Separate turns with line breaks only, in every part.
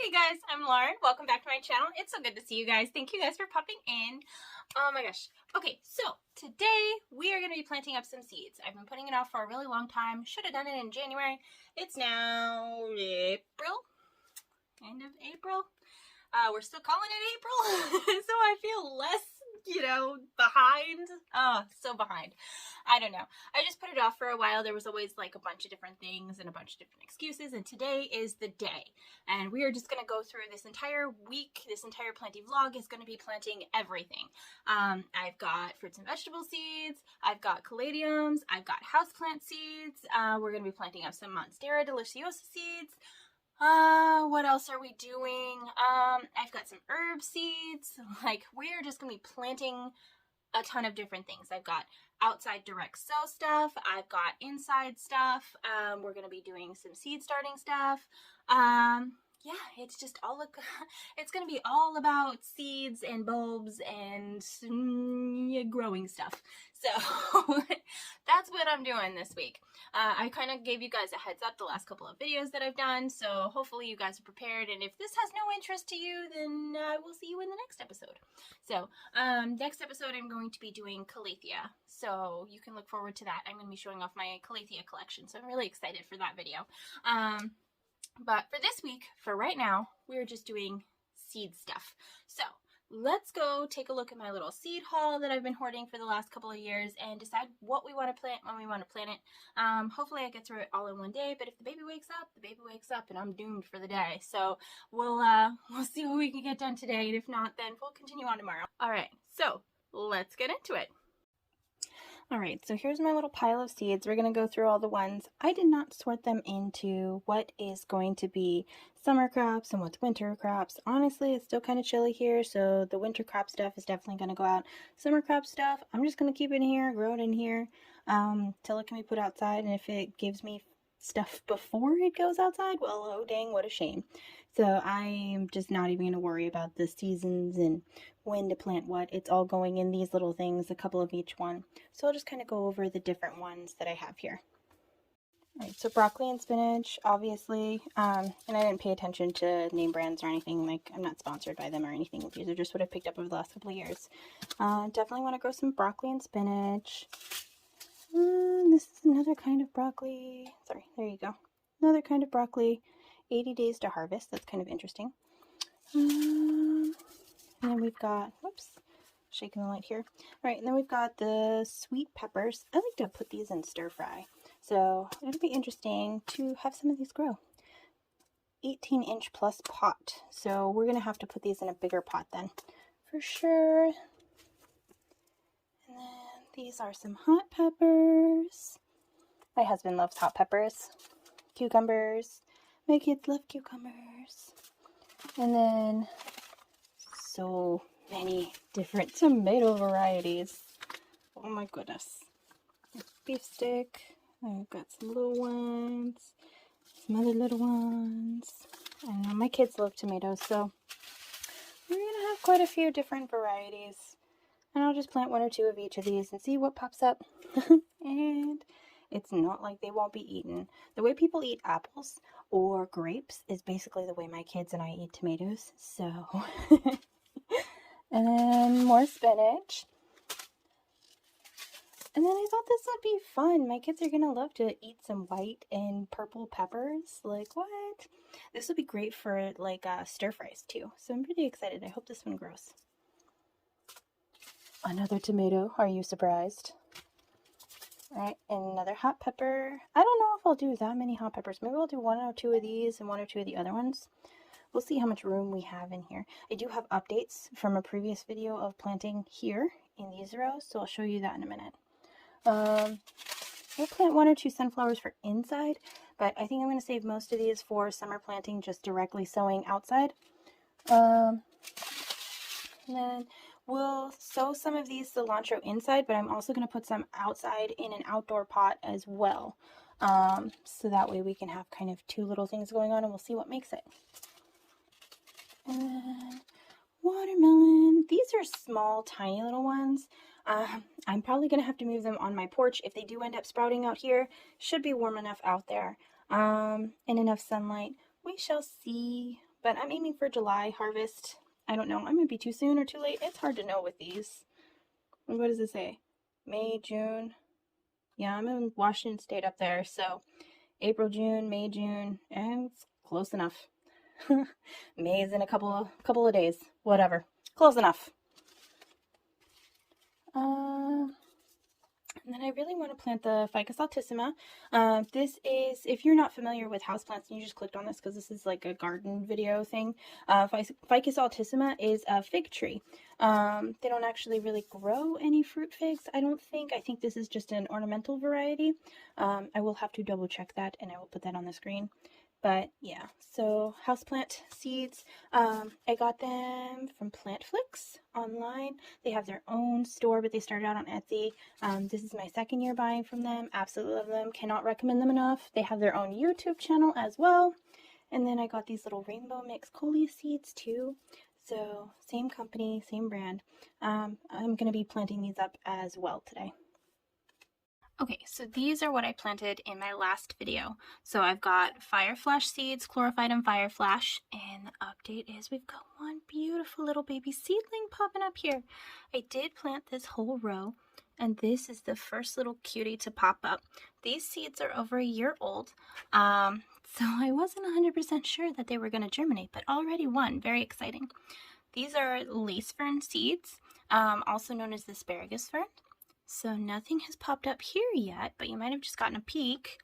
Hey guys, I'm Lauren. Welcome back to my channel. It's so good to see you guys. Thank you guys for popping in. Oh my gosh. Okay, so today we are going to be planting up some seeds. I've been putting it off for a really long time. Should have done it in January. It's now April. End of April. We're still calling it April. So I feel less, behind. Oh, so behind. I don't know. I just put it off for a while. There was always like a bunch of different things and a bunch of different excuses. And today is the day. And we are just going to go through this entire week. This entire planting vlog is going to be planting everything. I've got fruits and vegetable seeds. I've got caladiums. I've got houseplant seeds. We're going to be planting up some Monstera seeds. What else are we doing? I've got some herb seeds. Like, we're just gonna be planting a ton of different things. I've got outside direct sow stuff. I've got inside stuff. We're gonna be doing some seed starting stuff. Yeah, it's just it's gonna be all about seeds and bulbs and growing stuff. So that's what I'm doing this week. I kind of gave you guys a heads up the last couple of videos that I've done, so hopefully you guys are prepared, and if this has no interest to you, then we'll see you in the next episode. So next episode I'm going to be doing Calathea, so you can look forward to that. I'm going to be showing off my Calathea collection, so I'm really excited for that video. But for this week, for right now, we're just doing seed stuff. So let's go take a look at my little seed haul that I've been hoarding for the last couple of years and decide what we want to plant when we want to plant it. Hopefully I get through it all in one day, but if the baby wakes up, the baby wakes up and I'm doomed for the day. So we'll see what we can get done today, and if not, then we'll continue on tomorrow. All right, so let's get into it. Alright, so here's my little pile of seeds. We're going to go through all the ones. I did not sort them into what is going to be summer crops and what's winter crops. Honestly, it's still kind of chilly here, so the winter crop stuff is definitely going to go out. Summer crop stuff, I'm just going to keep it in here, grow it in here, till it can be put outside, and if it gives me stuff before it goes outside, well, oh dang, what a shame. So I'm just not even going to worry about the seasons and when to plant what. It's all going in these little things, a couple of each one. So I'll just kind of go over the different ones that I have here. Alright, so broccoli and spinach, obviously, and I didn't pay attention to name brands or anything. Like, I'm not sponsored by them or anything. These are just what I picked up over the last couple of years. Definitely want to grow some broccoli and spinach. This is another kind of broccoli. Sorry, there you go. Another kind of broccoli. 80 days to harvest. That's kind of interesting. And then we've got, whoops, shaking the light here. All right, and then we've got the sweet peppers. I like to put these in stir fry. So it'll be interesting to have some of these grow. 18-inch plus pot. So we're going to have to put these in a bigger pot then, for sure. And then these are some hot peppers. My husband loves hot peppers. Cucumbers. My kids love cucumbers. And then so many different tomato varieties. Oh my goodness. Beef stick. I've got some little ones. Some other little ones. I know my kids love tomatoes, so we're going to have quite a few different varieties. And I'll just plant one or two of each of these and see what pops up. And it's not like they won't be eaten. The way people eat apples or grapes is basically the way my kids and I eat tomatoes. So, and then more spinach. And then I thought this would be fun. My kids are going to love to eat some white and purple peppers. Like, what? This would be great for, like, stir fries, too. So I'm pretty excited. I hope this one grows. Another tomato. Are you surprised? Alright, and another hot pepper. I don't know if I'll do that many hot peppers. Maybe I'll do one or two of these and one or two of the other ones. We'll see how much room we have in here. I do have updates from a previous video of planting here in these rows, so I'll show you that in a minute. We'll plant one or two sunflowers for inside, but I think I'm going to save most of these for summer planting, just directly sowing outside. And then we'll sow some of these cilantro inside, but I'm also going to put some outside in an outdoor pot as well. So that way we can have kind of two little things going on, and we'll see what makes it. And then watermelon. These are small, tiny little ones. I'm probably going to have to move them on my porch. If they do end up sprouting out here, should be warm enough out there and enough sunlight. We shall see. but I'm aiming for July harvest. I don't know. I might be too soon or too late. It's hard to know with these. What does it say? May, June. Yeah, I'm in Washington State up there, so April, June, May, June, and it's close enough. May is in a couple of days. Whatever. Close enough. And then I really want to plant the Ficus altissima. This is, if you're not familiar with houseplants and you just clicked on this because this is like a garden video thing, Ficus altissima is a fig tree. They don't actually really grow any fruit figs, I don't think. I think this is just an ornamental variety. I will have to double check that and I will put that on the screen. But yeah, so Houseplant Seeds, I got them from Plantflix online. They have their own store, but they started out on Etsy. This is my second year buying from them. Absolutely love them. Cannot recommend them enough. They have their own YouTube channel as well. And then I got these little rainbow mix coleus seeds too. So same company, same brand. I'm going to be planting these up as well today. Okay, so these are what I planted in my last video. So I've got Fire Flash seeds, Chlorophytum Fire Flash, and the update is we've got one beautiful little baby seedling popping up here. I did plant this whole row, and this is the first little cutie to pop up. These seeds are over a year old, so I wasn't 100% sure that they were going to germinate, but already one. Very exciting. These are lace fern seeds, also known as the asparagus fern. So nothing has popped up here yet, but you might have just gotten a peek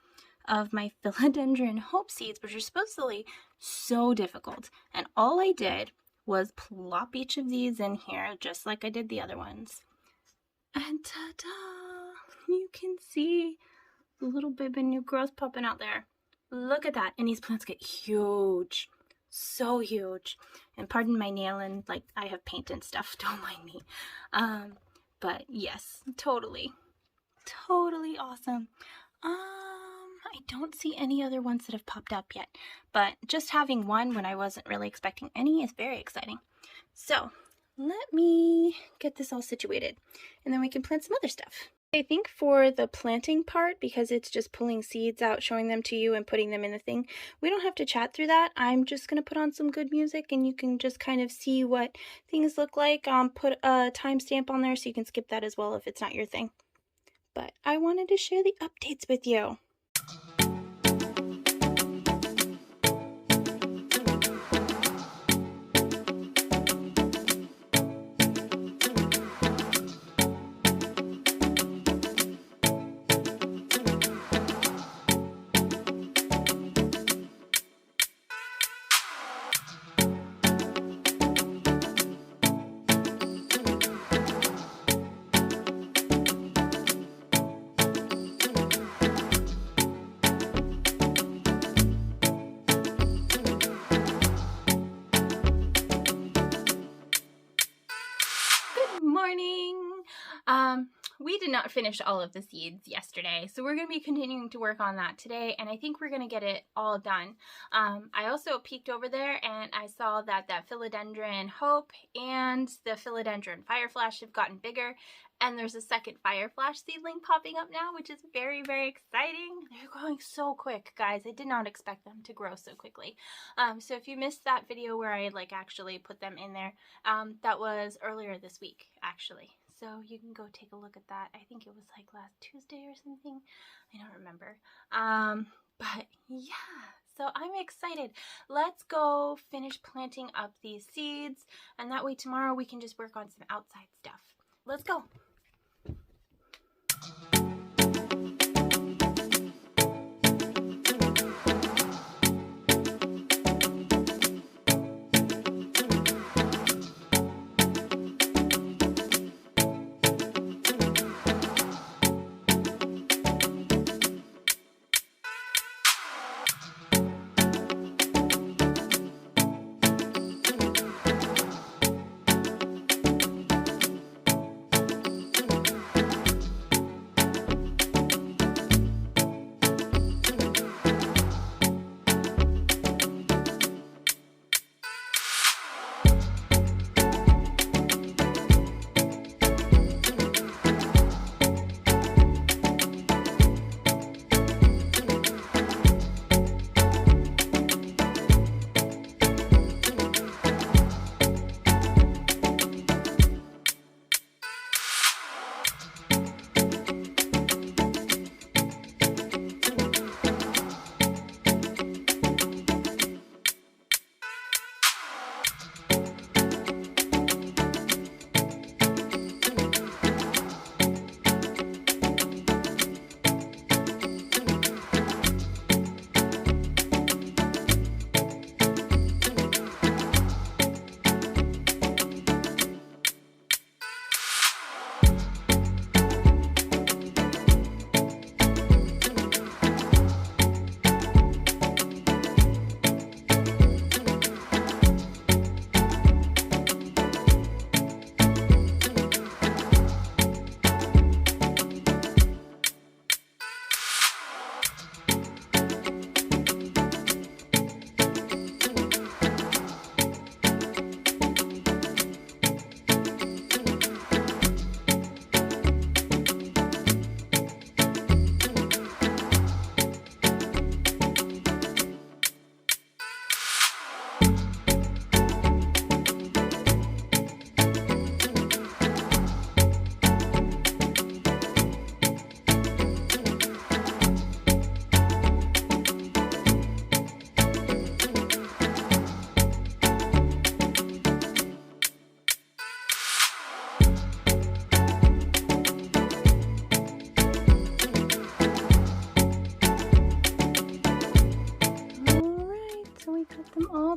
of my philodendron hope seeds, which are supposedly so difficult. And all I did was plop each of these in here, just like I did the other ones. And ta-da! You can see the little baby new growth popping out there. Look at that. And these plants get huge. So huge. And pardon my nailing, like I have paint and stuff, don't mind me. But yes, totally awesome. I don't see any other ones that have popped up yet, but just having one when I wasn't really expecting any is very exciting. So let me get this all situated and then we can plant some other stuff. I think for the planting part, because it's just pulling seeds out, showing them to you and putting them in the thing, we don't have to chat through that. I'm just going to put on some good music and you can just kind of see what things look like. Put a timestamp on there so you can skip that as well if it's not your thing. But I wanted to share the updates with you. Morning. We did not finish all of the seeds yesterday, so we're going to be continuing to work on that today, and I think we're going to get it all done. I also peeked over there and I saw that philodendron hope and the philodendron fire flash have gotten bigger, and there's a second fire flash seedling popping up now, which is very exciting. They're growing so quick, guys. I did not expect them to grow so quickly. So if you missed that video where I actually put them in there, that was earlier this week actually. So you can go take a look at that. I think it was last Tuesday or something. I don't remember. But yeah, so I'm excited. Let's go finish planting up these seeds, and that way tomorrow we can just work on some outside stuff. Let's go.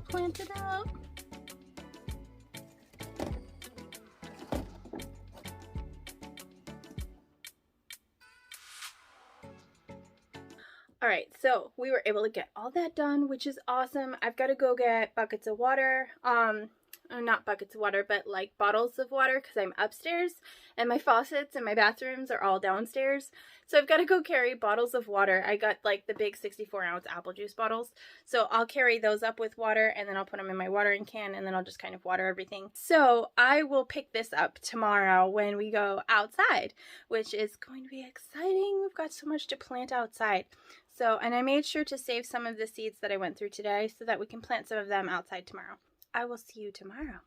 plant it out. Alright, so we were able to get all that done, which is awesome. I've got to go get buckets of water. Not buckets of water, but like bottles of water, because I'm upstairs and my faucets and my bathrooms are all downstairs. So I've got to go carry bottles of water. I got like the big 64-ounce apple juice bottles. So I'll carry those up with water, and then I'll put them in my watering can, and then I'll just kind of water everything. So I will pick this up tomorrow when we go outside, which is going to be exciting. We've got so much to plant outside. So, and I made sure to save some of the seeds that I went through today so that we can plant some of them outside tomorrow. I will see you tomorrow.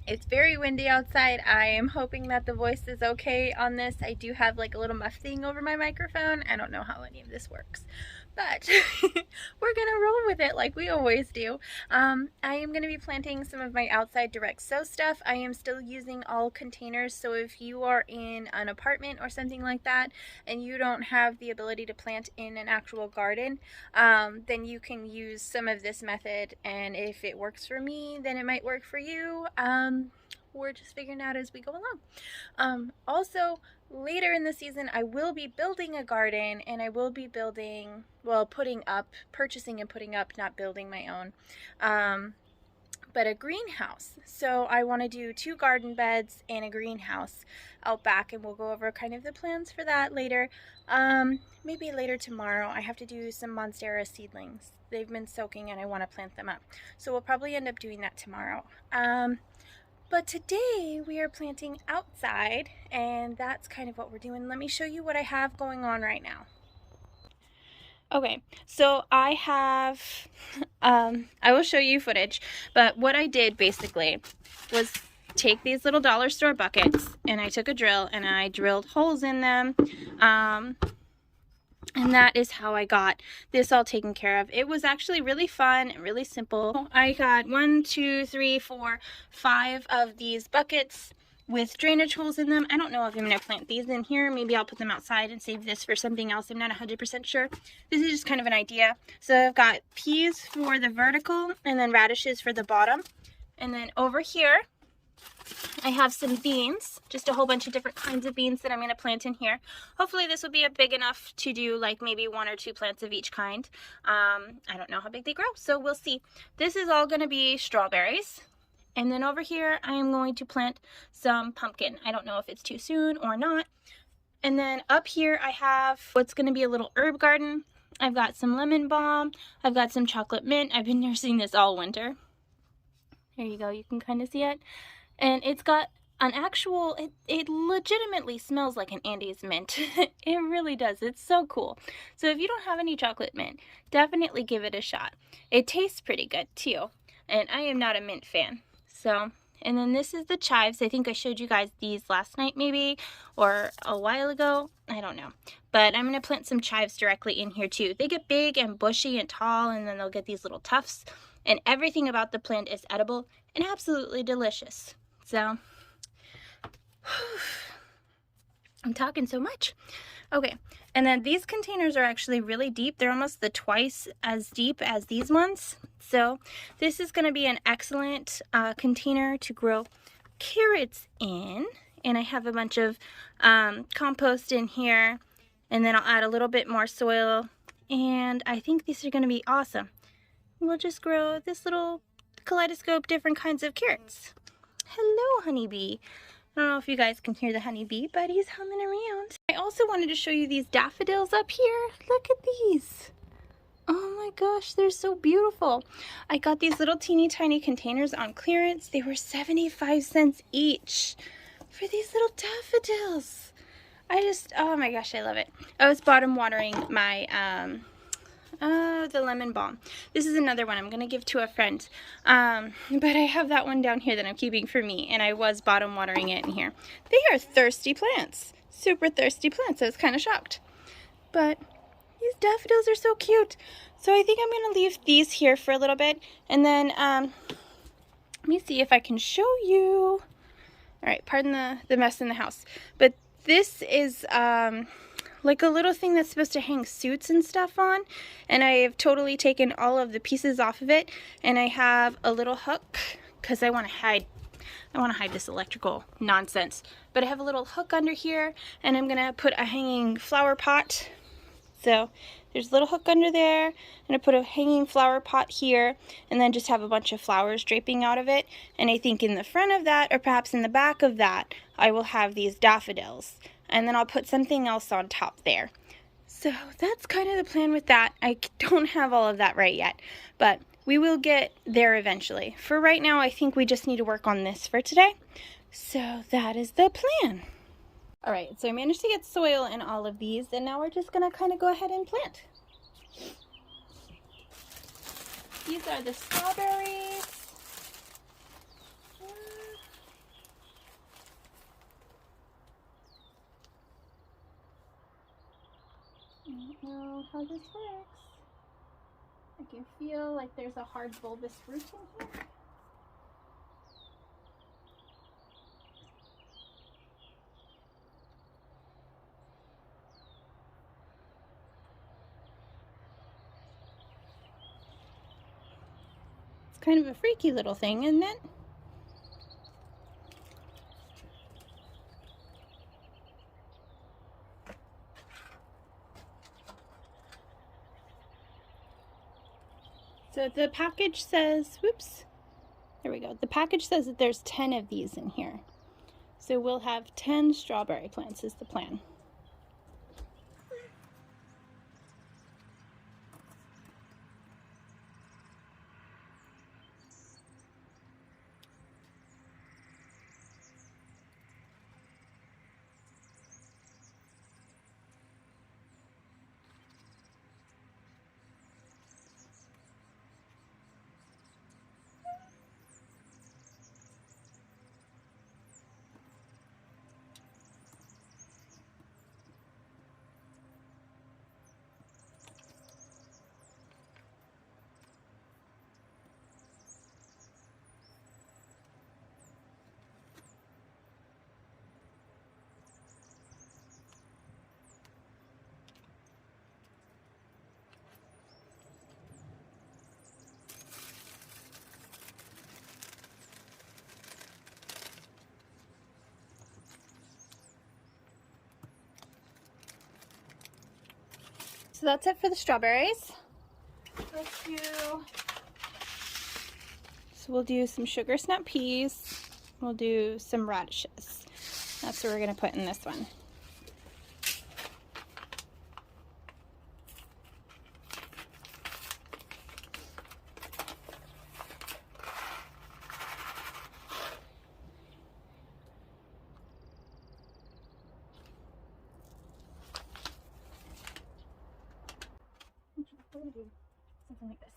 It's very windy outside. I am hoping that the voice is okay on this. I do have like a little muff thing over my microphone. I don't know how any of this works, but we're gonna roll with it like we always do. I am gonna be planting some of my outside direct sow stuff. I am still using all containers, so if you are in an apartment or something like that and you don't have the ability to plant in an actual garden, then you can use some of this method, and if it works for me, then it might work for you. We're just figuring out as we go along. Also, later in the season, I will be building a garden, and I will be building, well, purchasing and putting up, not building my own, but a greenhouse. So I want to do 2 garden beds and a greenhouse out back, and we'll go over kind of the plans for that later. Maybe later tomorrow. I have to do some Monstera seedlings. They've been soaking and I want to plant them up. So we'll probably end up doing that tomorrow. But today we are planting outside, and that's kind of what we're doing. Let me show you what I have going on right now. Okay, so I have, I will show you footage, but what I did basically was take these little dollar store buckets, and I took a drill and I drilled holes in them, and that is how I got this all taken care of. It was actually really fun and really simple. I got 1, 2, 3, 4, 5 of these buckets with drainage holes in them. I don't know if I'm going to plant these in here. Maybe I'll put them outside and save this for something else. I'm not 100% sure. This is just kind of an idea. So I've got peas for the vertical and then radishes for the bottom. And then over here, I have some beans, just a whole bunch of different kinds of beans that I'm going to plant in here. Hopefully this will be big enough to do like maybe 1 or 2 plants of each kind. I don't know how big they grow, so we'll see. This is all going to be strawberries. And then over here, I am going to plant some pumpkin. I don't know if it's too soon or not. And then up here, I have what's going to be a little herb garden. I've got some lemon balm. I've got some chocolate mint. I've been nursing this all winter. There you go. You can kind of see it. And it's got an actual, it legitimately smells like an Andes mint. It really does. It's so cool. So if you don't have any chocolate mint, definitely give it a shot. It tastes pretty good too. And I am not a mint fan. So, and then this is the chives. I think I showed you guys these last night maybe, or a while ago. I don't know. But I'm going to plant some chives directly in here too. They get big and bushy and tall, and then they'll get these little tufts. And everything about the plant is edible and absolutely delicious. So, I'm talking so much. Okay, and then these containers are actually really deep. They're almost twice as deep as these ones. So this is going to be an excellent container to grow carrots in. And I have a bunch of compost in here. And then I'll add a little bit more soil. And I think these are going to be awesome. We'll just grow this little kaleidoscope, different kinds of carrots. Hello, honeybee. I don't know if you guys can hear the honeybee, but he's humming around. I also wanted to show you these daffodils up here. Look at these. Oh gosh, they're so beautiful. I got these little teeny tiny containers on clearance. They were 75 cents each for these little daffodils. Oh my gosh, I love it. I was bottom watering my, the lemon balm. This is another one I'm going to give to a friend. But I have that one down here that I'm keeping for me, and I was bottom watering it in here. They are thirsty plants. Super thirsty plants. I was kind of shocked. But these daffodils are so cute. So I think I'm going to leave these here for a little bit, and then, let me see if I can show you. Alright, pardon the mess in the house. But this is, like a little thing that's supposed to hang suits and stuff on, and I have totally taken all of the pieces off of it, and I have a little hook because I want to hide this electrical nonsense. But I have a little hook under here, and I'm gonna put a hanging flower pot. So there's a little hook under there, and I put a hanging flower pot here, and then just have a bunch of flowers draping out of it. And I think in the front of that, or perhaps in the back of that, I will have these daffodils. And then I'll put something else on top there. So that's kind of the plan with that. I don't have all of that right yet, but we will get there eventually. For right now, I think we just need to work on this for today. So that is the plan. All right, so I managed to get soil in all of these, and now we're just gonna kind of go ahead and plant. These are the strawberries. I don't know how this works. I can feel like there's a hard bulbous root in here. It's kind of a freaky little thing, isn't it? So the package says, whoops, there we go. The package says that there's 10 of these in here. So we'll have 10 strawberry plants is the plan. So that's it for the strawberries. So we'll do some sugar snap peas. We'll do some radishes. That's what we're gonna put in this one. We're gonna do something like this.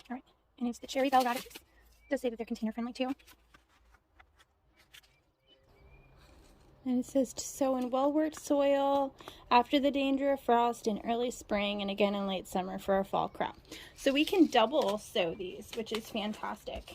All right, and it's the cherry bell radishes. It does say that they're container friendly too. And it says to sow in well-worked soil after the danger of frost in early spring and again in late summer for a fall crop. So we can double sow these, which is fantastic.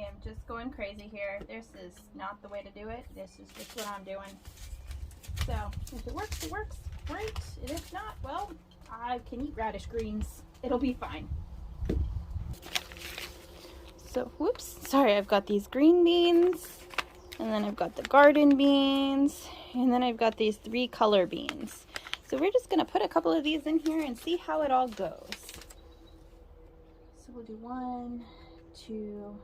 am just going crazy here. This is not the way to do it. This is just what I'm doing. So if it works, great. And if not, well, I can eat radish greens. It'll be fine. So, whoops, sorry, I've got these green beans, and then I've got the garden beans, and then I've got these 3 color beans. So we're just gonna put a couple of these in here and see how it all goes. So we'll do 1, 2,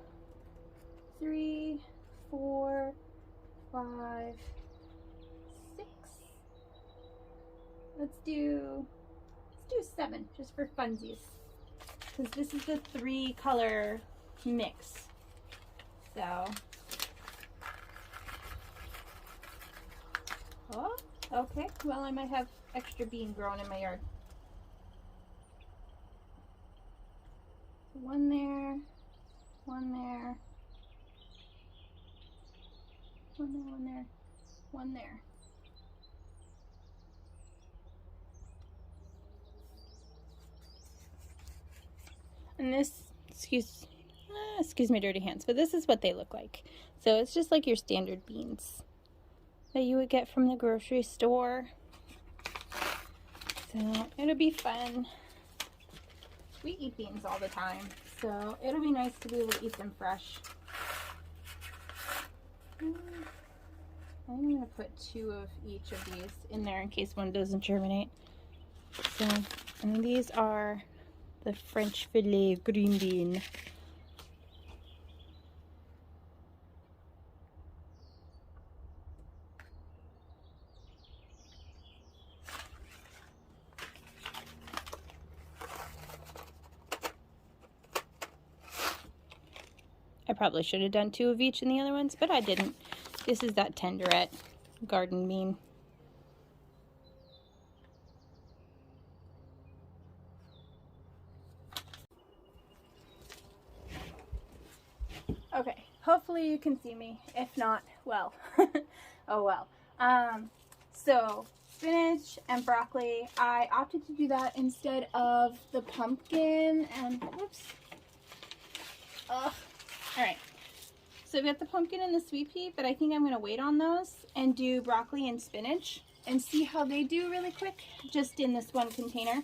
3, 4, 5, 6. Let's do 7, just for funsies. Because this is the 3 color mix. So, oh, okay. Well, I might have extra bean growing in my yard. 1 there, 1 there, 1 there, 1 there, 1 there. And this, excuse my dirty hands, but this is what they look like. So it's just like your standard beans that you would get from the grocery store. So it'll be fun. We eat beans all the time, so it'll be nice to be able to eat them fresh. I'm going to put 2 of each of these in there in case one doesn't germinate. So, and these are the French filet green bean. I probably should have done 2 of each in the other ones, but I didn't. This is that tenderette garden bean. Okay, hopefully you can see me. If not, well, oh well. So spinach and broccoli, I opted to do that instead of the pumpkin and, whoops. Ugh. All right, so I've got the pumpkin and the sweet pea, but I think I'm going to wait on those and do broccoli and spinach and see how they do really quick, just in this one container.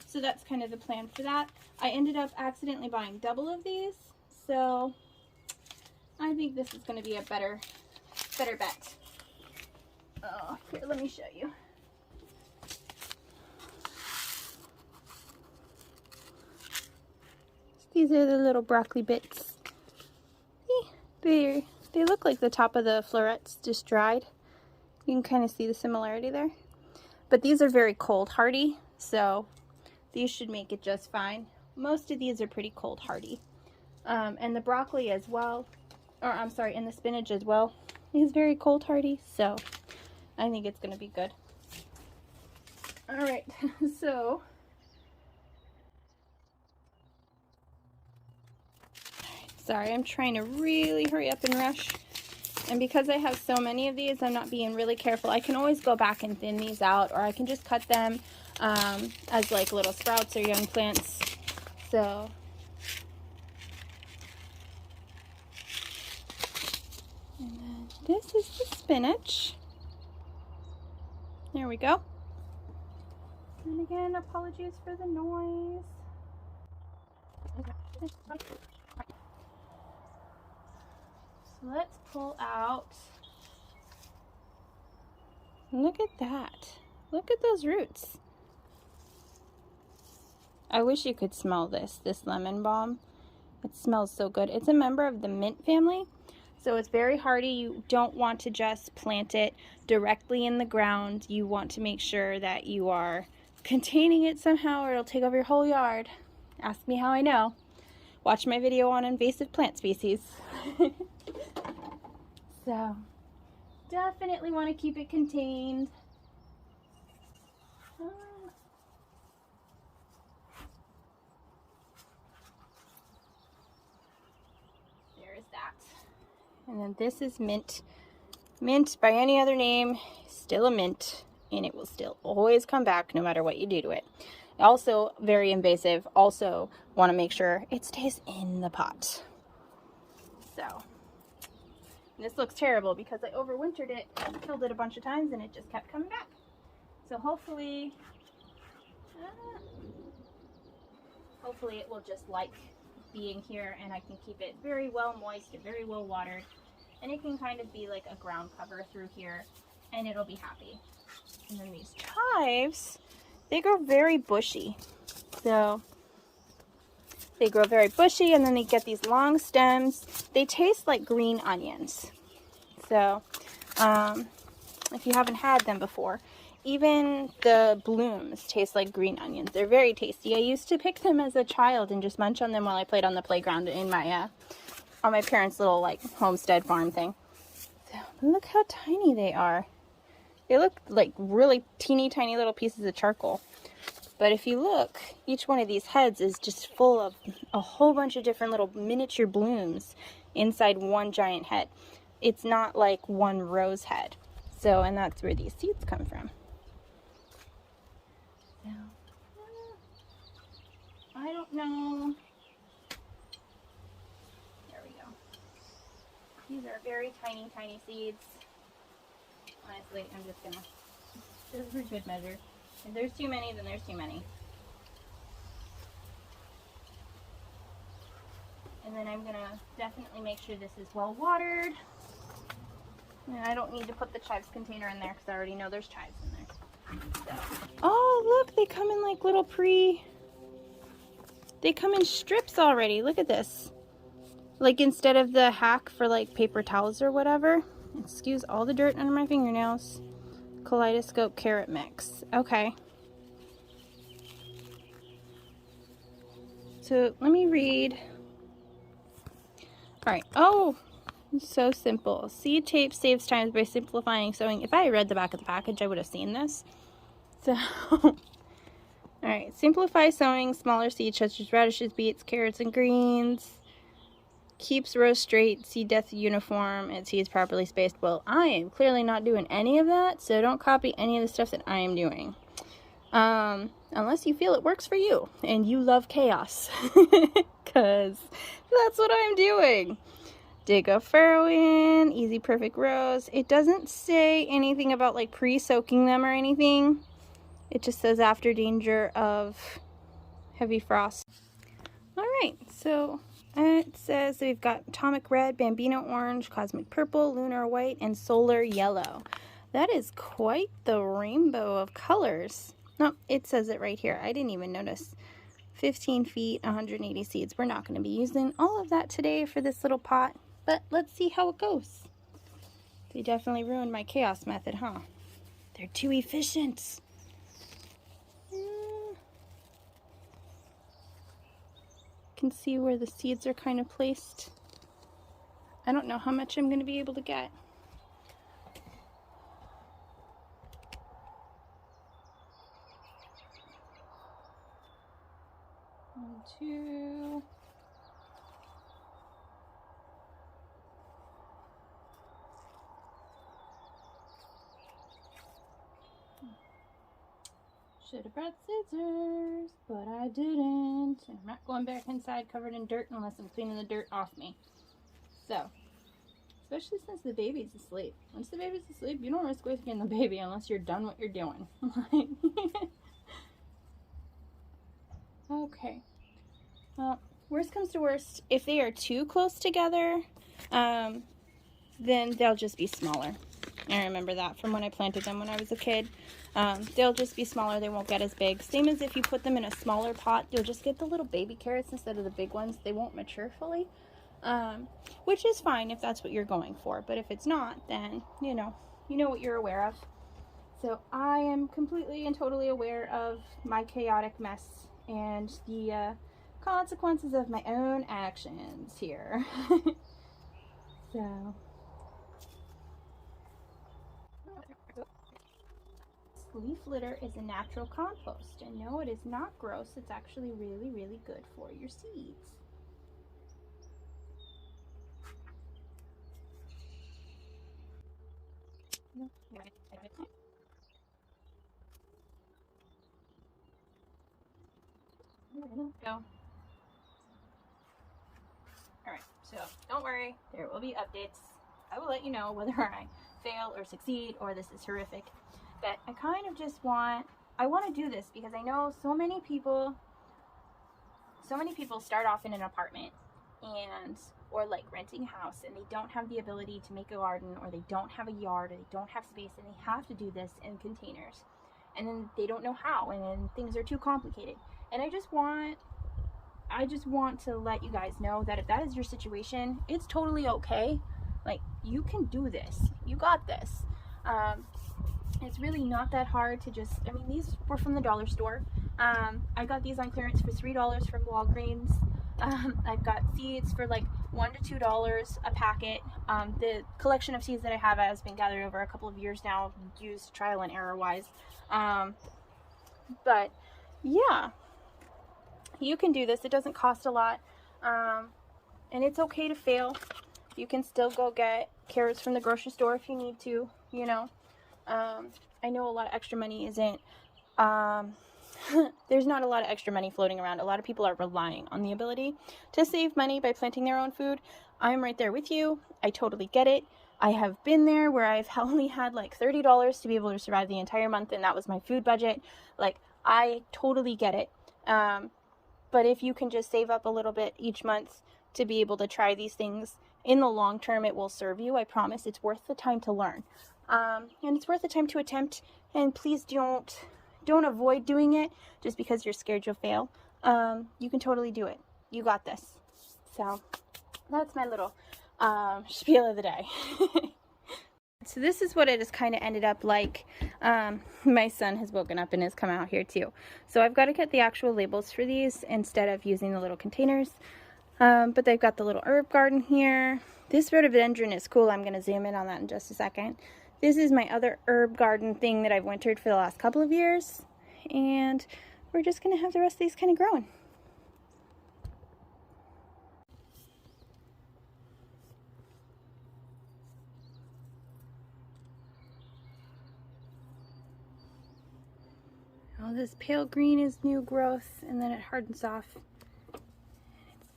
So that's kind of the plan for that. I ended up accidentally buying double of these, so I think this is going to be a better bet. Oh, here, let me show you. These are the little broccoli bits. They look like the top of the florets just dried. You can kind of see the similarity there. But these are very cold hardy, so these should make it just fine. Most of these are pretty cold hardy. And the broccoli as well, or I'm sorry, and the spinach as well is very cold hardy, so I think it's going to be good. All right, so sorry, I'm trying to really hurry up and rush. And because I have so many of these, I'm not being really careful. I can always go back and thin these out, or I can just cut them as like little sprouts or young plants. So, and then this is the spinach. There we go. And again, apologies for the noise. So let's pull out. Look at that. Look at those roots. I wish you could smell this lemon balm. It smells so good. It's a member of the mint family, so it's very hardy. You don't want to just plant it directly in the ground. You want to make sure that you are containing it somehow, or it'll take over your whole yard. Ask me how I know. Watch my video on invasive plant species. So, definitely want to keep it contained. There's that. And then this is mint. Mint, by any other name, still a mint, and it will still always come back no matter what you do to it. Also, very invasive. Also, want to make sure it stays in the pot. So, and this looks terrible because I overwintered it, killed it a bunch of times, and it just kept coming back. So hopefully it will just like being here, and I can keep it very well moist and very well watered, and it can kind of be like a ground cover through here, and it'll be happy. And then these chives, they grow very bushy. So they grow very bushy, and then they get these long stems. They taste like green onions. So if you haven't had them before, even the blooms taste like green onions. They're very tasty. I used to pick them as a child and just munch on them while I played on the playground in my on my parents' little like homestead farm thing. So look how tiny they are. They look like really teeny tiny little pieces of charcoal. But if you look, each one of these heads is just full of a whole bunch of different little miniature blooms inside one giant head. It's not like one rose head. So, and that's where these seeds come from. So, I don't know. There we go. These are very tiny, tiny seeds. Honestly, I'm just gonna, this is for good measure. If there's too many, then there's too many. And then I'm gonna definitely make sure this is well watered. And I don't need to put the chives container in there because I already know there's chives in there. So. Oh, look, they come in like little they come in strips already. Look at this. Like instead of the hack for like paper towels or whatever. Excuse all the dirt under my fingernails. Kaleidoscope carrot mix. Okay. So let me read. Alright. Oh, so simple. Seed tape saves time by simplifying sewing. If I had read the back of the package, I would have seen this. So, alright. Simplify sewing smaller seeds such as radishes, beets, carrots, and greens. Keeps rows straight, seed depth uniform, and seeds properly spaced. Well, I am clearly not doing any of that, so don't copy any of the stuff that I am doing. Unless you feel it works for you and you love chaos, because that's what I'm doing. Dig a furrow in, easy perfect rows. It doesn't say anything about like pre-soaking them or anything. It just says after danger of heavy frost. All right, so it says we've got atomic red, bambino orange, cosmic purple, lunar white, and solar yellow. That is quite the rainbow of colors. No, it says it right here. I didn't even notice. 15 feet, 180 seeds. We're not going to be using all of that today for this little pot, but let's see how it goes. They definitely ruined my chaos method, huh? They're too efficient. You can see where the seeds are kind of placed. I don't know how much I'm going to be able to get. One, two. Should have brought scissors, but I didn't. And I'm not going back inside covered in dirt unless I'm cleaning the dirt off me. So, especially since the baby's asleep. Once the baby's asleep, you don't risk waking the baby unless you're done what you're doing. Okay. Well, worst comes to worst, if they are too close together, then they'll just be smaller. I remember that from when I planted them when I was a kid. They'll just be smaller. They won't get as big. Same as if you put them in a smaller pot, you'll just get the little baby carrots instead of the big ones. They won't mature fully, which is fine if that's what you're going for. But if it's not, then, you know what you're aware of. So I am completely and totally aware of my chaotic mess and the consequences of my own actions here. So... leaf litter is a natural compost, and no, it is not gross. It's actually really, really good for your seeds. Go. Alright, So don't worry, there will be updates. I will let you know whether I fail or succeed or this is horrific. But I kind of just I want to do this because I know so many people start off in an apartment or like renting a house, and they don't have the ability to make a garden, or they don't have a yard, or they don't have space, and they have to do this in containers, and then they don't know how, and then things are too complicated. And I just want to let you guys know that if that is your situation, it's totally okay. Like, you can do this. You got this. It's really not that hard to just, I mean, these were from the dollar store. I got these on clearance for $3 from Walgreens. I've got seeds for like $1 to $2 a packet. The collection of seeds that I have has been gathered over a couple of years now, used trial and error wise. But yeah, you can do this. It doesn't cost a lot. And it's okay to fail. You can still go get carrots from the grocery store if you need to, you know. I know a lot of extra money isn't, there's not a lot of extra money floating around. A lot of people are relying on the ability to save money by planting their own food. I'm right there with you. I totally get it. I have been there where I've only had like $30 to be able to survive the entire month, and that was my food budget. Like, I totally get it. But if you can just save up a little bit each month to be able to try these things, in the long term, it will serve you. I promise. It's worth the time to learn. And it's worth the time to attempt, and please don't avoid doing it just because you're scared you'll fail. You can totally do it. You got this. So that's my little spiel of the day. So this is what it has kind of ended up like. My son has woken up and has come out here too. So I've got to get the actual labels for these instead of using the little containers. But they've got the little herb garden here. This rhododendron is cool. I'm going to zoom in on that in just a second. This is my other herb garden thing that I've wintered for the last couple of years. And we're just going to have the rest of these kind of growing. All this pale green is new growth, and then it hardens off. And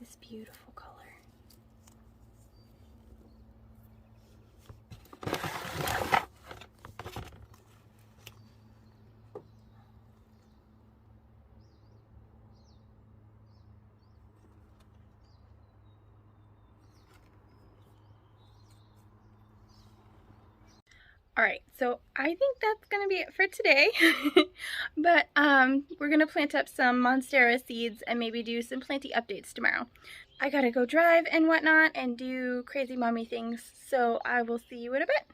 it's this beautiful color. Alright, so I think that's going to be it for today. But we're going to plant up some Monstera seeds and maybe do some planty updates tomorrow. I gotta go drive and whatnot and do crazy mommy things, so I will see you in a bit.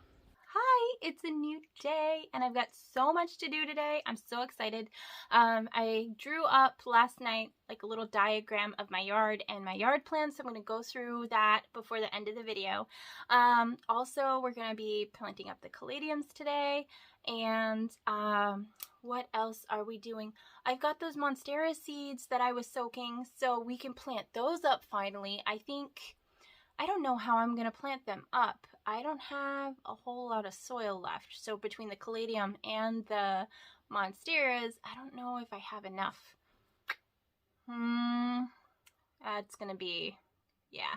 Hi, it's a new day and I've got so much to do today. I'm so excited. I drew up last night like a little diagram of my yard and my yard plan, so I'm going to go through that before the end of the video. Also, we're going to be planting up the caladiums today, and what else are we doing? I've got those Monstera seeds that I was soaking, so we can plant those up finally. I don't know how I'm going to plant them up. I don't have a whole lot of soil left. So between the Caladium and the Monsteras, I don't know if I have enough. That's going to be, yeah.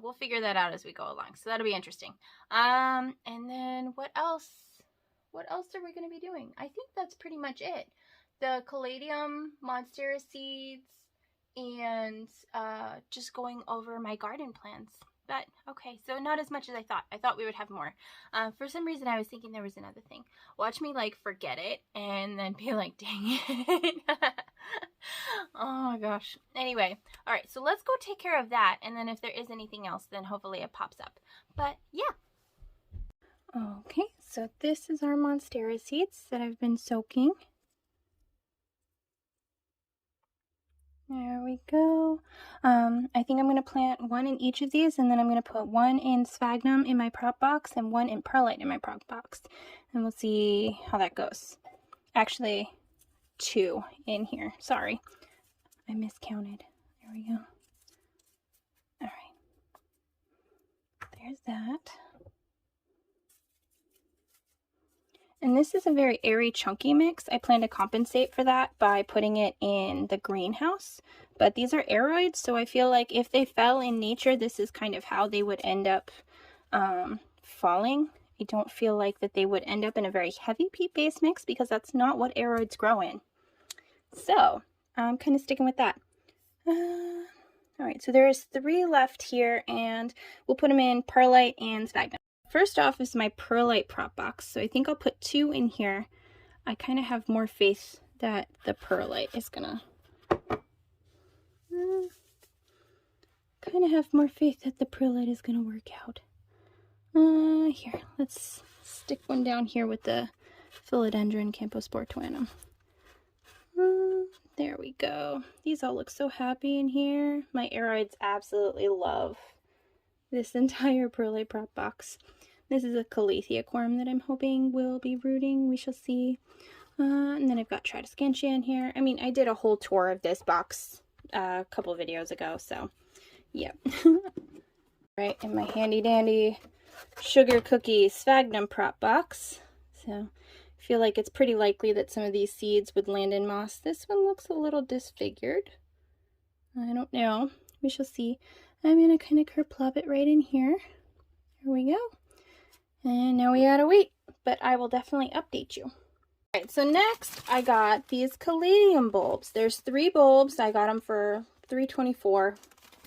We'll figure that out as we go along. So that'll be interesting. And then what else? What else are we going to be doing? I think that's pretty much it. The Caladium, Monstera seeds, and just going over my garden plans. But okay, so not as much as I thought. I thought we would have more. For some reason I was thinking there was another thing. Watch me like forget it and then be like, dang it. Oh my gosh. Anyway, all right, so let's go take care of that, and then if there is anything else, then hopefully it pops up. But yeah. Okay, so this is our Monstera seeds that I've been soaking. There we go. I think I'm going to plant one in each of these, and then I'm going to put one in sphagnum in my prop box and one in perlite in my prop box. And we'll see how that goes. Actually, two in here. Sorry. I miscounted. There we go. Alright. There's that. And this is a very airy, chunky mix. I plan to compensate for that by putting it in the greenhouse. But these are aroids, so I feel like if they fell in nature, this is kind of how they would end up falling. I don't feel like that they would end up in a very heavy peat-based mix because that's not what aroids grow in. So I'm kind of sticking with that. Alright, so there's 3 left here, and we'll put them in perlite and sphagnum. First off is my perlite prop box, so I think I'll put 2 in here. I kind of have more faith that the perlite is gonna... work out. Here, let's stick one down here with the philodendron camposportuanum. There we go. These all look so happy in here. My aroids absolutely love this entire perlite prop box. This is a calatheacorm that I'm hoping will be rooting. We shall see. And then I've got Tradescantia in here. I mean, I did a whole tour of this box a couple of videos ago, so yeah. Right, in my handy dandy sugar cookie sphagnum prop box. So I feel like it's pretty likely that some of these seeds would land in moss. This one looks a little disfigured. I don't know. We shall see. I'm going to kind of kerplop it right in here. There we go. And now we gotta wait, but I will definitely update you. Alright, so next I got these Caladium bulbs. There's 3 bulbs. I got them for $3.24.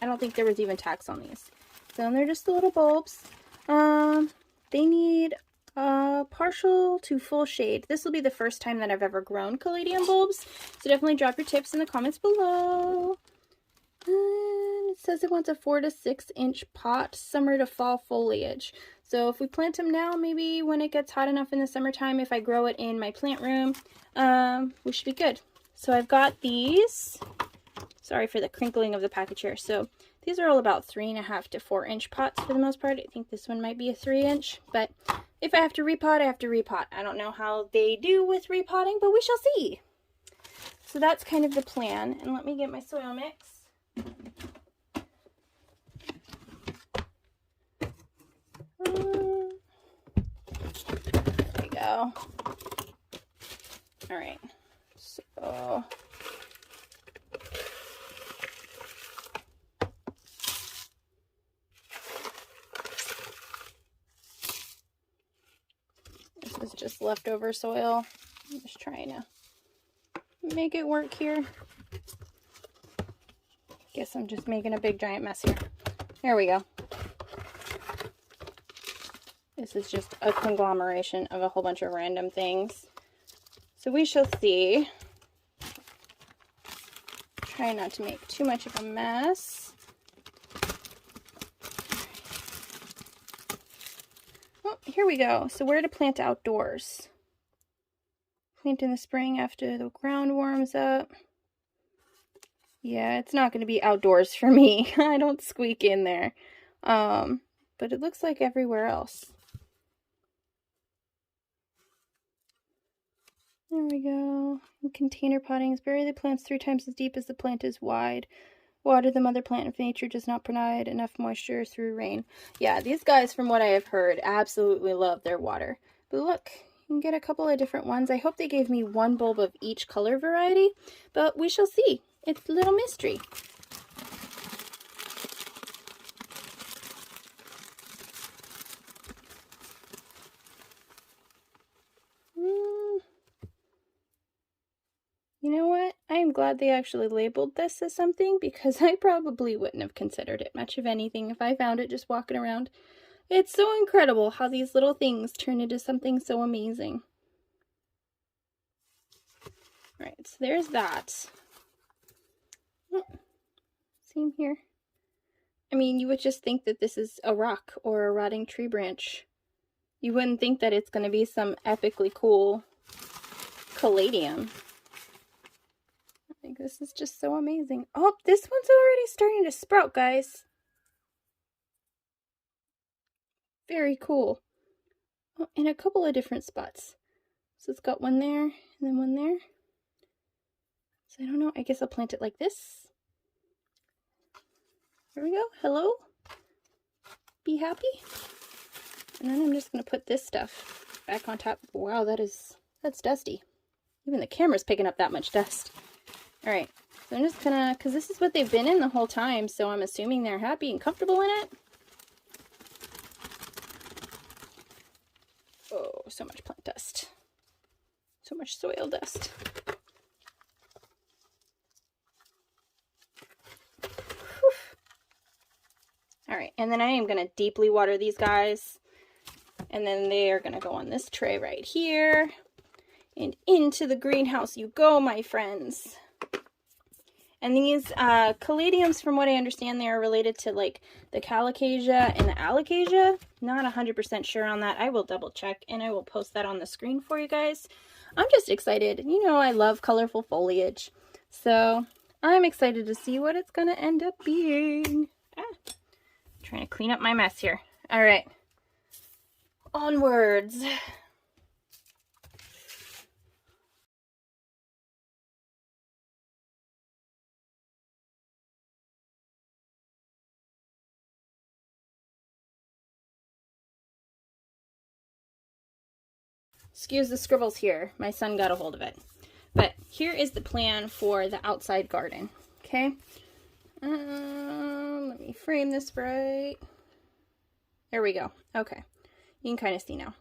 I don't think there was even tax on these. So they're just the little bulbs. They need partial to full shade. This will be the first time that I've ever grown Caladium bulbs, so definitely drop your tips in the comments below. And it says it wants a 4 to 6 inch pot, summer to fall foliage. So if we plant them now, maybe when it gets hot enough in the summertime, if I grow it in my plant room, we should be good. So I've got these. Sorry for the crinkling of the package here. So these are all about 3.5 to 4 inch pots for the most part. I think this one might be a 3 inch, but if I have to repot, I have to repot. I don't know how they do with repotting, but we shall see. So that's kind of the plan. And let me get my soil mix. There we go. All right. So this is just leftover soil. I'm just trying to make it work here. Guess I'm just making a big giant mess here. There we go. This is just a conglomeration of a whole bunch of random things. So we shall see. Try not to make too much of a mess. Oh, here we go. So where to plant outdoors. Plant in the spring after the ground warms up. Yeah, it's not going to be outdoors for me. I don't squeak in there. But it looks like everywhere else. There we go. In container pottings, bury the plants 3 times as deep as the plant is wide. Water the mother plant if nature does not provide enough moisture through rain. Yeah, these guys, from what I have heard, absolutely love their water. But look, you can get a couple of different ones. I hope they gave me 1 bulb of each color variety, but we shall see. It's a little mystery. You know what? I am glad they actually labeled this as something, because I probably wouldn't have considered it much of anything if I found it just walking around. It's so incredible how these little things turn into something so amazing. Alright, so there's that. Oh, same here. I mean, you would just think that this is a rock or a rotting tree branch. You wouldn't think that it's going to be some epically cool caladium. I think this is just so amazing. Oh, this one's already starting to sprout, guys. Very cool. Oh, in a couple of different spots. So it's got one there and then one there. So I don't know. I guess I'll plant it like this. There we go. Hello. Be happy. And then I'm just going to put this stuff back on top. Wow, that's dusty. Even the camera's picking up that much dust. All right, so I'm just gonna, because this is what they've been in the whole time, so I'm assuming they're happy and comfortable in it. Oh, so much plant dust. So much soil dust. Whew. All right, and then I am gonna deeply water these guys. And then they are gonna go on this tray right here. And into the greenhouse you go, my friends. And these caladiums, from what I understand, they are related to like the calicasia and the alocasia. Not 100% sure on that. I will double check and I will post that on the screen for you guys. I'm just excited. You know, I love colorful foliage. So I'm excited to see what it's gonna end up being. Trying to clean up my mess here. All right, onwards. Excuse the scribbles here. My son got a hold of it. But here is the plan for the outside garden. Okay. Let me frame this right. There we go. Okay. You can kind of see now.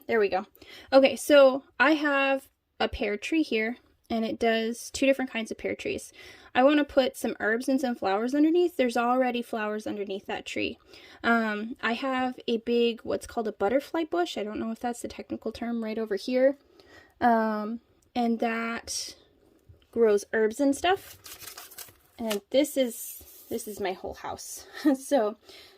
There we go. Okay, so I have a pear tree here, and it does 2 different kinds of pear trees. I want to put some herbs and some flowers underneath. There's already flowers underneath that tree. I have a big, what's called a butterfly bush. I don't know if that's the technical term, right over here. And that grows herbs and stuff. And this is my whole house. So,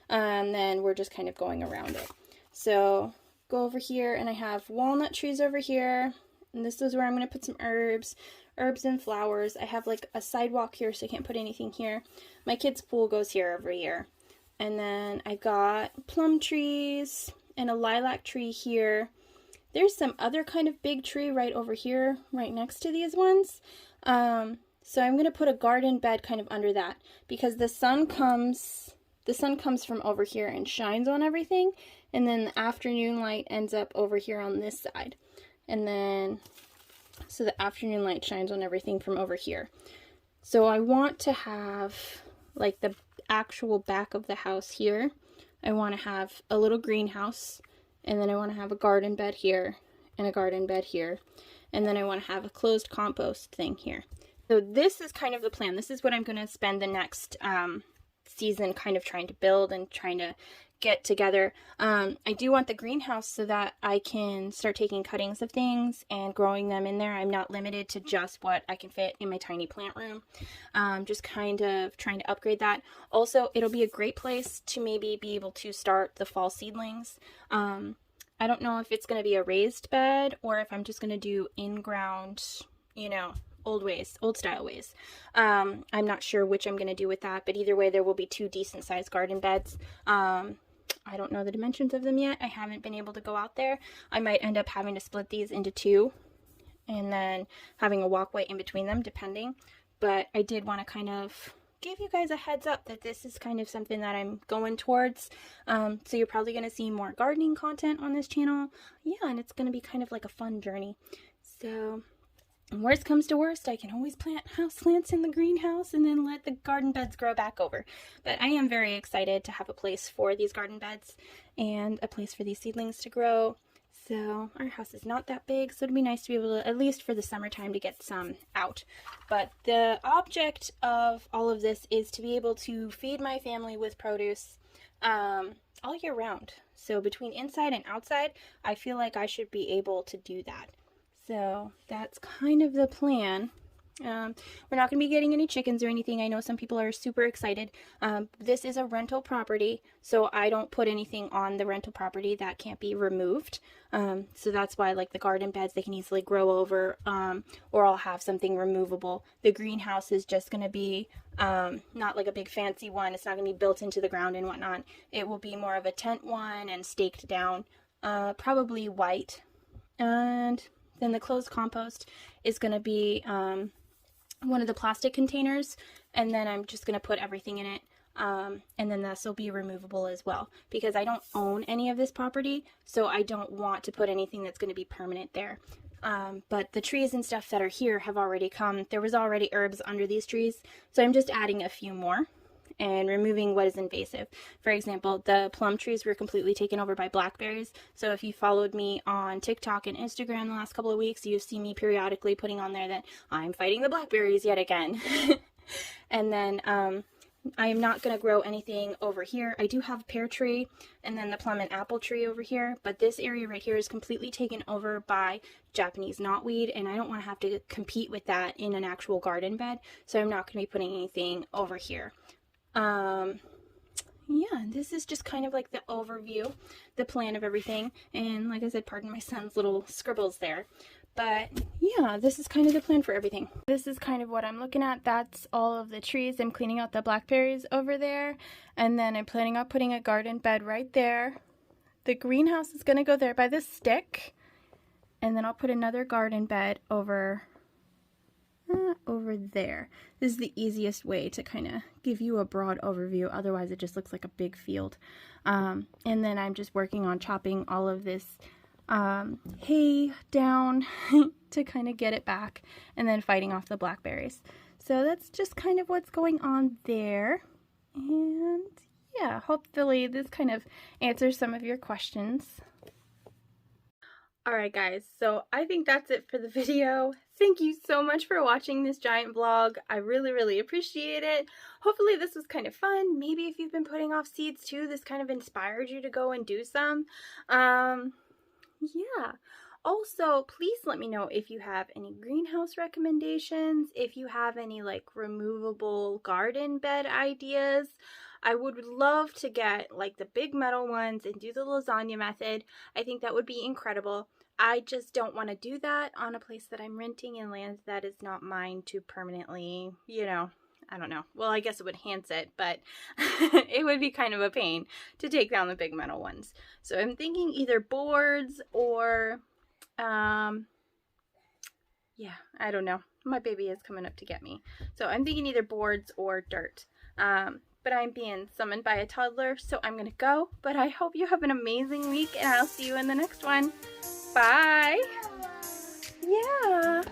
and then we're just kind of going around it. So go over here, and I have walnut trees over here. And this is where I'm going to put some herbs and flowers. I have like a sidewalk here, so I can't put anything here. My kids' pool goes here every year. And then I've got plum trees and a lilac tree here. There's some other kind of big tree right over here, right next to these ones. So I'm going to put a garden bed kind of under that, because the sun comes from over here and shines on everything. And then the afternoon light ends up over here on this side. And then, so the afternoon light shines on everything from over here. So I want to have like the actual back of the house here. I want to have a little greenhouse, and then I want to have a garden bed here and a garden bed here. And then I want to have a closed compost thing here. So this is kind of the plan. This is what I'm going to spend the next season kind of trying to build and trying to get together. I do want the greenhouse so that I can start taking cuttings of things and growing them in there. I'm not limited to just what I can fit in my tiny plant room. Just kind of trying to upgrade that. Also, it'll be a great place to maybe be able to start the fall seedlings. I don't know if it's going to be a raised bed or if I'm just going to do in-ground, you know, old style ways. I'm not sure which I'm going to do with that, but either way, there will be 2 decent sized garden beds. I don't know the dimensions of them yet. I haven't been able to go out there. I might end up having to split these into 2 and then having a walkway in between them, depending. But I did want to kind of give you guys a heads up that this is kind of something that I'm going towards. So you're probably going to see more gardening content on this channel. Yeah, and it's going to be kind of like a fun journey. So worst comes to worst, I can always plant houseplants in the greenhouse and then let the garden beds grow back over. But I am very excited to have a place for these garden beds and a place for these seedlings to grow. So our house is not that big, so it'd be nice to be able to, at least for the summertime, to get some out. But the object of all of this is to be able to feed my family with produce all year round. So between inside and outside, I feel like I should be able to do that. So that's kind of the plan. We're not going to be getting any chickens or anything. I know some people are super excited. This is a rental property, so I don't put anything on the rental property that can't be removed. So that's why, like, the garden beds, they can easily grow over, or I'll have something removable. The greenhouse is just going to be not like a big fancy one. It's not going to be built into the ground and whatnot. It will be more of a tent one and staked down, probably white. And then the closed compost is going to be one of the plastic containers, and then I'm just going to put everything in it. And then this will be removable as well, because I don't own any of this property, so I don't want to put anything that's going to be permanent there. But the trees and stuff that are here have already come. There was already herbs under these trees, so I'm just adding a few more and removing what is invasive. For example, the plum trees were completely taken over by blackberries. So if you followed me on TikTok and Instagram the last couple of weeks, you see me periodically putting on there that I'm fighting the blackberries yet again. And then I am not going to grow anything over here. I do have a pear tree and then the plum and apple tree over here, but this area right here is completely taken over by Japanese knotweed, and I don't want to have to compete with that in an actual garden bed, so I'm not going to be putting anything over here. Yeah, this is just kind of like the overview, the plan of everything, and like I said, pardon my son's little scribbles there. But yeah, this is kind of the plan for everything. This is kind of what I'm looking at. That's all of the trees. I'm cleaning out the blackberries over there. And then I'm planning on putting a garden bed right there. The greenhouse is going to go there by the stick. And then I'll put another garden bed over there. This is the easiest way to kind of give you a broad overview. Otherwise, it just looks like a big field. And then I'm just working on chopping all of this hay down to kind of get it back, and then fighting off the blackberries. So that's just kind of what's going on there. And yeah, hopefully this kind of answers some of your questions. Alright guys, so I think that's it for the video. Thank you so much for watching this giant vlog. I really appreciate it. Hopefully this was kind of fun. Maybe if you've been putting off seeds too, this kind of inspired you to go and do some. Yeah. Also, please let me know if you have any greenhouse recommendations, if you have any like removable garden bed ideas. I would love to get like the big metal ones and do the lasagna method. I think that would be incredible. I just don't want to do that on a place that I'm renting in land that is not mine to permanently, you know, I don't know. Well, I guess it would enhance it, but it would be kind of a pain to take down the big metal ones. So I'm thinking either boards or, yeah, I don't know. My baby is coming up to get me. So I'm thinking either boards or dirt. But I'm being summoned by a toddler, so I'm going to go. But I hope you have an amazing week, and I'll see you in the next one. Bye. Yeah.